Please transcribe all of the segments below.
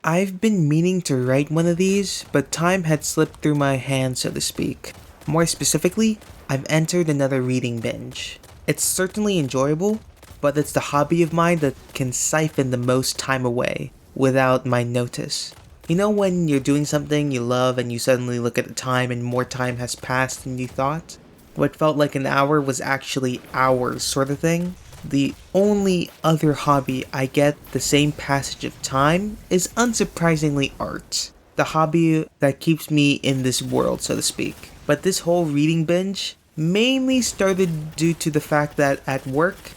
I've been meaning to write one of these, but time had slipped through my hands, so to speak. More specifically, I've entered another reading binge. It's certainly enjoyable, but it's the hobby of mine that can siphon the most time away without my notice. You know when you're doing something you love and you suddenly look at the time and more time has passed than you thought? What felt like an hour was actually hours, sort of thing? The only other hobby I get the same passage of time is unsurprisingly art. The hobby that keeps me in this world, so to speak. But this whole reading binge mainly started due to the fact that at work,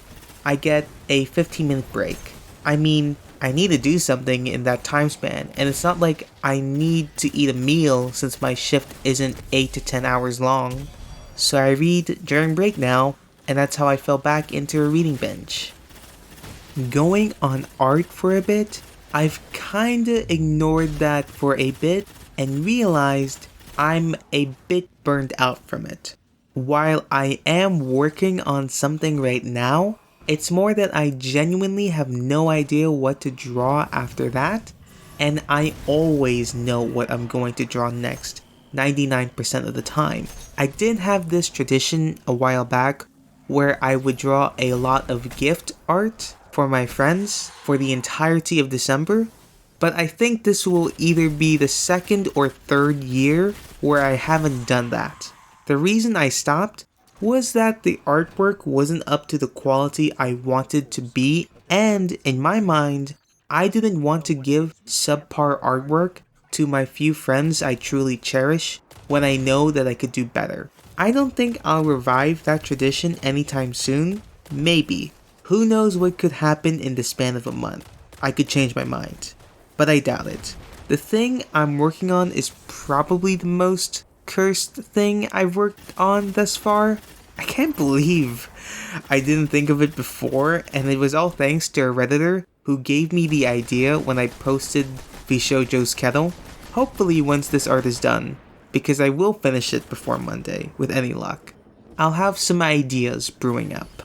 I get a 15-minute break. I mean, I need to do something in that time span, and it's not like I need to eat a meal since my shift isn't 8 to 10 hours long. So I read during break now, and that's how I fell back into a reading binge. Going on art for a bit, I've kinda ignored that for a bit and realized I'm a bit burned out from it. While I am working on something right now, it's more that I genuinely have no idea what to draw after that, and I always know what I'm going to draw next, 99% of the time. I did have this tradition a while back where I would draw a lot of gift art for my friends for the entirety of December, but I think this will either be the second or third year where I haven't done that. The reason I stopped was that the artwork wasn't up to the quality I wanted to be, and in my mind, I didn't want to give subpar artwork to my few friends I truly cherish when I know that I could do better. I don't think I'll revive that tradition anytime soon. Maybe. Who knows what could happen in the span of a month. I could change my mind. But I doubt it. The thing I'm working on is probably the most cursed thing I've worked on thus far. I can't believe I didn't think of it before, and it was all thanks to a Redditor who gave me the idea when I posted Vishojo's Kettle. Hopefully once this art is done, because I will finish it before Monday, with any luck. I'll have some ideas brewing up.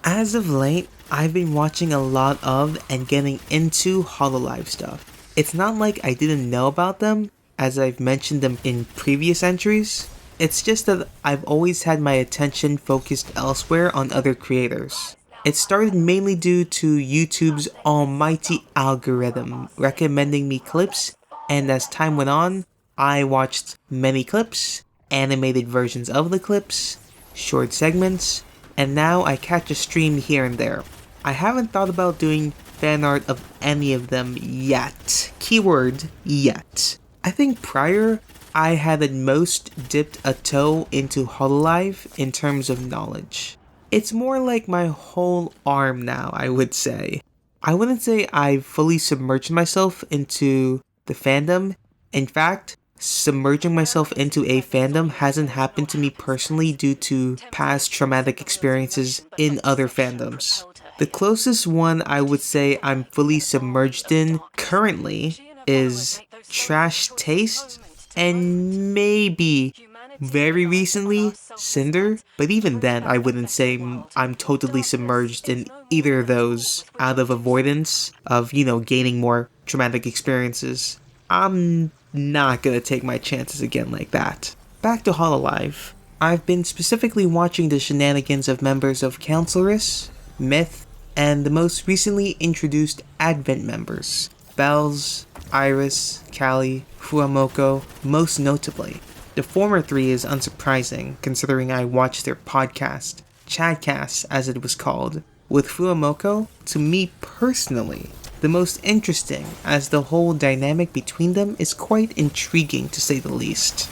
As of late, I've been watching a lot of and getting into Hololive stuff. It's not like I didn't know about them, as I've mentioned them in previous entries. It's just that I've always had my attention focused elsewhere on other creators. It started mainly due to YouTube's almighty algorithm recommending me clips, and as time went on, I watched many clips, animated versions of the clips, short segments, and now I catch a stream here and there. I haven't thought about doing fan art of any of them yet. Keyword, yet. I think prior, I had at most dipped a toe into Hololive in terms of knowledge. It's more like my whole arm now, I would say. I wouldn't say I've fully submerged myself into the fandom. In fact, submerging myself into a fandom hasn't happened to me personally due to past traumatic experiences in other fandoms. The closest one I would say I'm fully submerged in currently is Trash Taste, and maybe very recently Cinder, but even then I wouldn't say I'm totally submerged in either of those out of avoidance of, gaining more traumatic experiences. I'm not gonna take my chances again like that. Back to Hololive. I've been specifically watching the shenanigans of members of Counciloress, Myth, and the most recently introduced Advent members, Bells, Iris, Callie, Fuamoko, most notably. The former three is unsurprising considering I watched their podcast, Chadcast as it was called, with Fuamoko, to me personally, the most interesting, as the whole dynamic between them is quite intriguing to say the least.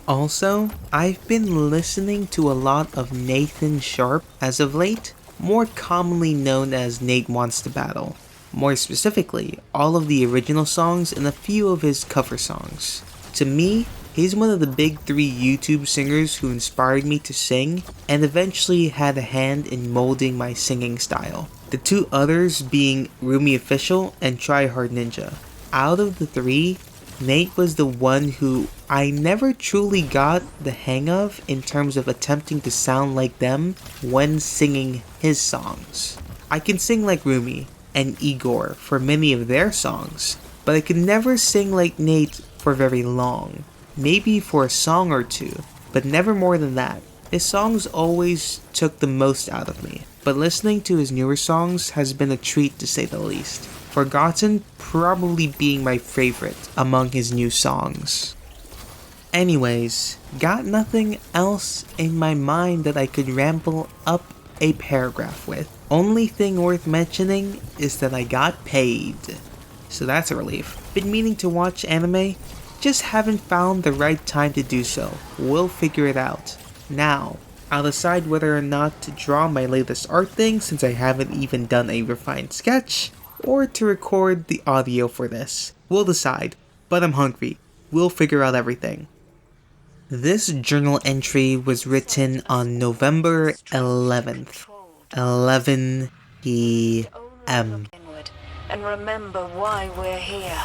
Also, I've been listening to a lot of Nathan Sharp as of late, more commonly known as NateWantsToBattle. More specifically, all of the original songs and a few of his cover songs. To me, he's one of the big three YouTube singers who inspired me to sing and eventually had a hand in molding my singing style. The two others being Rumi Official and Tryhard Ninja. Out of the three, Nate was the one who I never truly got the hang of in terms of attempting to sound like them when singing his songs. I can sing like Rumi, and Igor for many of their songs, but I could never sing like Nate for very long. Maybe for a song or two, but never more than that. His songs always took the most out of me, but listening to his newer songs has been a treat to say the least. Forgotten probably being my favorite among his new songs. Anyways, got nothing else in my mind that I could ramble up a paragraph with. Only thing worth mentioning is that I got paid. So that's a relief. Been meaning to watch anime, just haven't found the right time to do so. We'll figure it out. Now, I'll decide whether or not to draw my latest art thing since I haven't even done a refined sketch, or to record the audio for this. We'll decide, but I'm hungry. We'll figure out everything. This journal entry was written on November 11th, 11 p.m. And remember why we're here.